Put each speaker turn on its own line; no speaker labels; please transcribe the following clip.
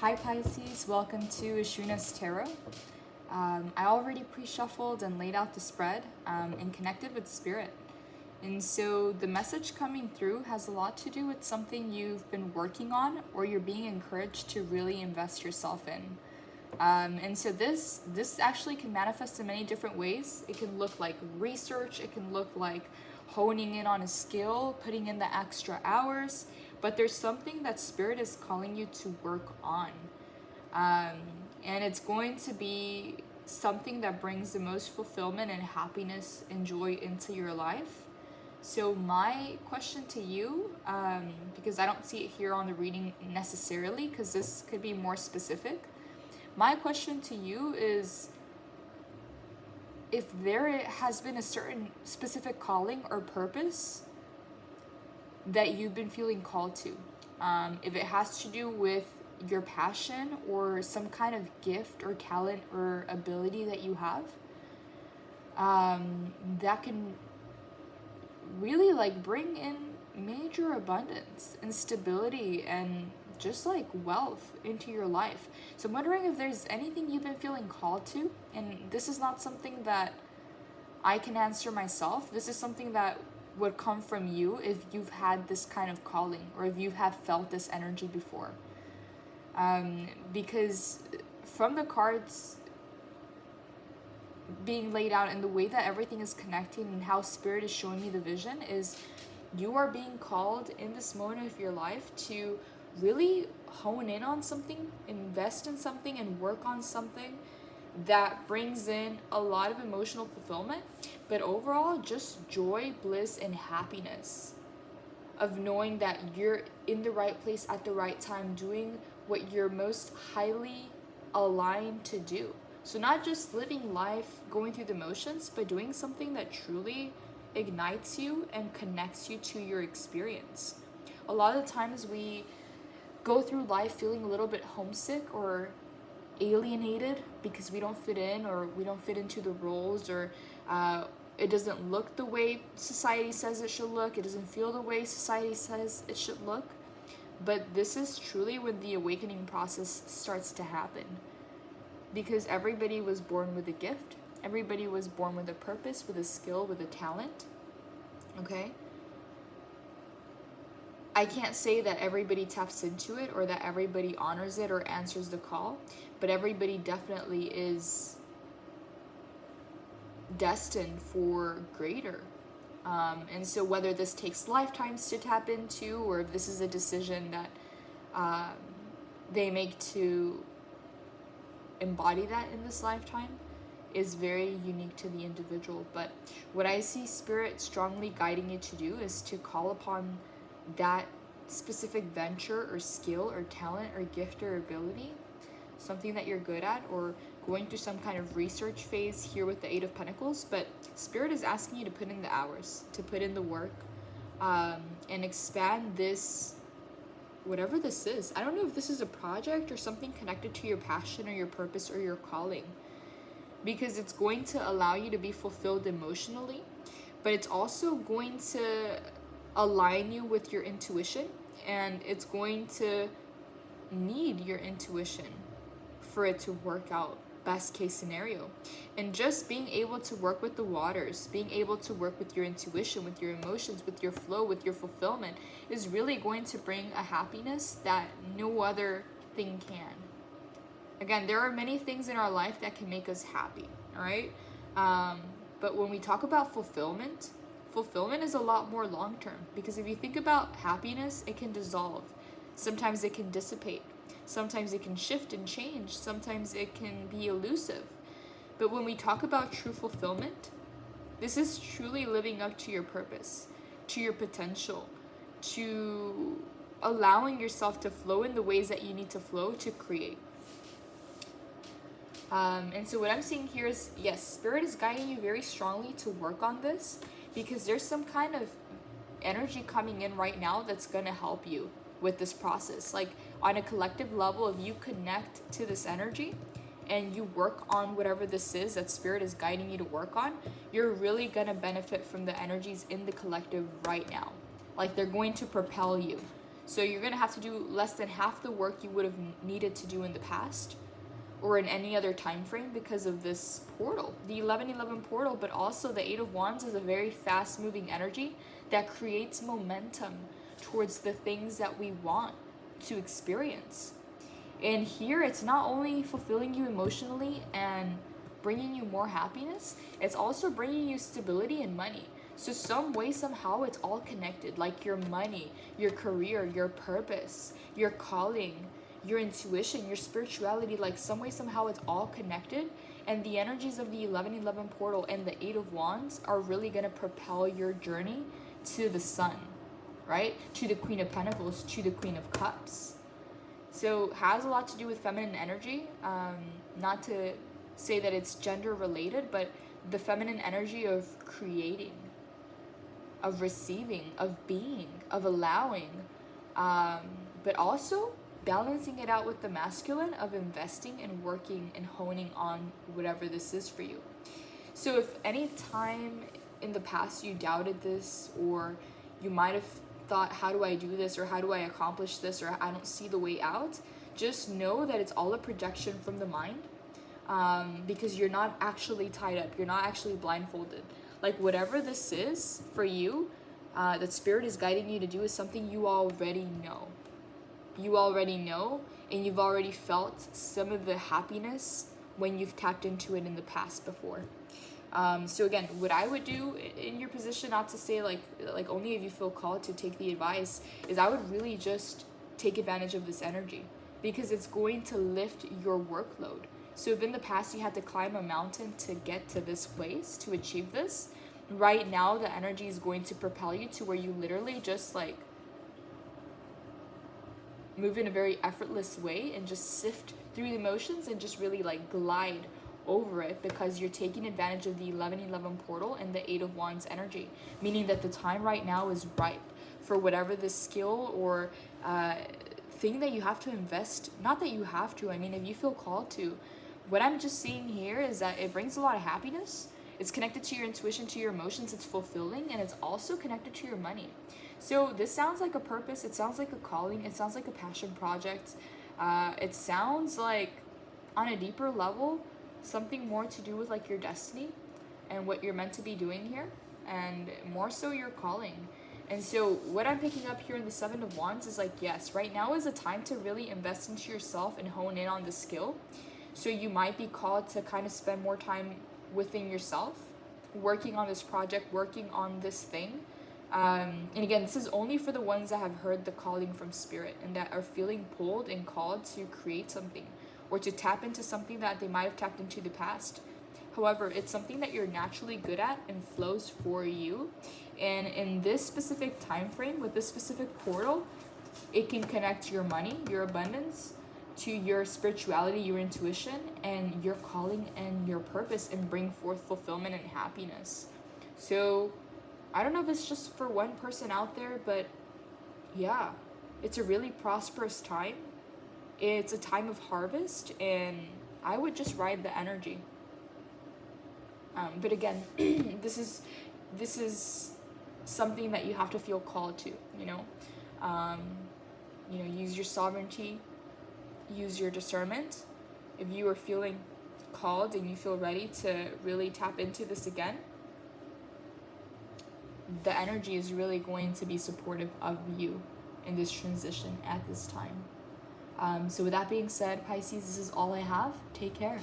Hi Pisces, welcome to Ashuna's Tarot. I already pre-shuffled and laid out the spread and connected with Spirit. And so the message coming through has a lot to do with something you've been working on or you're being encouraged to really invest yourself in. And so this actually can manifest in many different ways. It can look like research, it can look like honing in on a skill, putting in the extra hours, but there's something that Spirit is calling you to work on. And it's going to be something that brings the most fulfillment and happiness and joy into your life. So my question to you, because I don't see it here on the reading necessarily, because this could be more specific. My question to you is, if there has been a certain specific calling or purpose that you've been feeling called to, if it has to do with your passion or some kind of gift or talent or ability that you have, that can really like bring in major abundance and stability and just like wealth into your life. So I'm wondering if there's anything you've been feeling called to, and this is not something that I can answer myself. This is something that would come from you if you've had this kind of calling or if you have felt this energy before. Because from the cards being laid out and the way that everything is connecting and how Spirit is showing me the vision is you are being called in this moment of your life to really hone in on something, invest in something, and work on something that brings in a lot of emotional fulfillment, but overall just joy, bliss, and happiness of knowing that you're in the right place at the right time, doing what you're most highly aligned to do. So not just living life, going through the motions, but doing something that truly ignites you and connects you to your experience. A lot of the times we go through life feeling a little bit homesick or alienated because we don't fit in or we don't fit into the roles, or it doesn't look the way society says it should look. It doesn't feel the way society says it should look. But this is truly when the awakening process starts to happen. Because everybody was born with a gift. Everybody was born with a purpose, with a skill, with a talent. Okay? I can't say that everybody taps into it or that everybody honors it or answers the call, but everybody definitely is destined for greater. And so whether this takes lifetimes to tap into or if this is a decision that they make to embody that in this lifetime is very unique to the individual. But what I see Spirit strongly guiding you to do is to call upon that specific venture or skill or talent or gift or ability, something that you're good at, or going through some kind of research phase here with the Eight of Pentacles. But Spirit is asking you to put in the hours, to put in the work, and expand this, whatever this is. I don't know if this is a project or something connected to your passion or your purpose or your calling, because it's going to allow you to be fulfilled emotionally, but it's also going to align you with your intuition, and it's going to need your intuition for it to work out, best case scenario. And just being able to work with the waters, being able to work with your intuition, with your emotions, with your flow, with your fulfillment is really going to bring a happiness that no other thing can. Again, there are many things in our life that can make us happy, all right? But when we talk about fulfillment is a lot more long-term, because if you think about happiness, it can dissolve. Sometimes it can dissipate. Sometimes it can shift and change. Sometimes it can be elusive. But when we talk about true fulfillment, this is truly living up to your purpose, to your potential, to allowing yourself to flow in the ways that you need to flow to create. And so what I'm seeing here is, yes, Spirit is guiding you very strongly to work on this, because there's some kind of energy coming in right now that's going to help you with this process. Like on a collective level, if you connect to this energy and you work on whatever this is that Spirit is guiding you to work on, you're really going to benefit from the energies in the collective right now. Like they're going to propel you. So you're going to have to do less than half the work you would have needed to do in the past or in any other time frame because of this portal, the 1111 portal. But also the Eight of Wands is a very fast moving energy that creates momentum towards the things that we want to experience. And here it's not only fulfilling you emotionally and bringing you more happiness, it's also bringing you stability and money. So some way, somehow, it's all connected, like your money, your career, your purpose, your calling, your intuition, your spirituality, like some way, somehow, it's all connected. And the energies of the 1111 portal and the Eight of Wands are really going to propel your journey to the sun, right? To the Queen of Pentacles, to the Queen of Cups. So has a lot to do with feminine energy. Not to say that it's gender related, but the feminine energy of creating, of receiving, of being, of allowing, but also balancing it out with the masculine of investing and working and honing on whatever this is for you. So if any time in the past you doubted this, or you might have thought, how do I do this, or how do I accomplish this, or I don't see the way out, just know that it's all a projection from the mind, because you're not actually tied up, you're not actually blindfolded. Like whatever this is for you, that spirit is guiding you to do is something you already know. You already know, and you've already felt some of the happiness when you've tapped into it in the past before. So again, what I would do in your position, not to say like only if you feel called to take the advice, is I would really just take advantage of this energy, because it's going to lift your workload. So if in the past you had to climb a mountain to get to this place, to achieve this, right now the energy is going to propel you to where you literally just like move in a very effortless way and just sift through the emotions and just really like glide over it, because you're taking advantage of the 1111 portal and the Eight of Wands energy, meaning that the time right now is ripe for whatever this skill or thing that you have to invest. Not that you have to, I mean, if you feel called to. What I'm just seeing here is that it brings a lot of happiness. It's connected to your intuition, to your emotions, it's fulfilling, and it's also connected to your money. So this sounds like a purpose, it sounds like a calling, it sounds like a passion project. It sounds like, on a deeper level, something more to do with like your destiny and what you're meant to be doing here, and more so your calling. And so what I'm picking up here in the Seven of Wands is like, yes, right now is a time to really invest into yourself and hone in on the skill. So you might be called to kind of spend more time within yourself, working on this project, working on this thing. And again, this is only for the ones that have heard the calling from spirit and that are feeling pulled and called to create something or to tap into something that they might have tapped into the past. However, it's something that you're naturally good at and flows for you. And in this specific time frame, with this specific portal, it can connect your money, your abundance, to your spirituality, your intuition, and your calling and your purpose, and bring forth fulfillment and happiness. So I don't know if it's just for one person out there, but yeah, it's a really prosperous time. It's a time of harvest, and I would just ride the energy. But again, this is something that you have to feel called to, use your sovereignty, use your discernment. If you are feeling called and you feel ready to really tap into this again, the energy is really going to be supportive of you in this transition at this time. So with that being said, Pisces, this is all I have. Take care.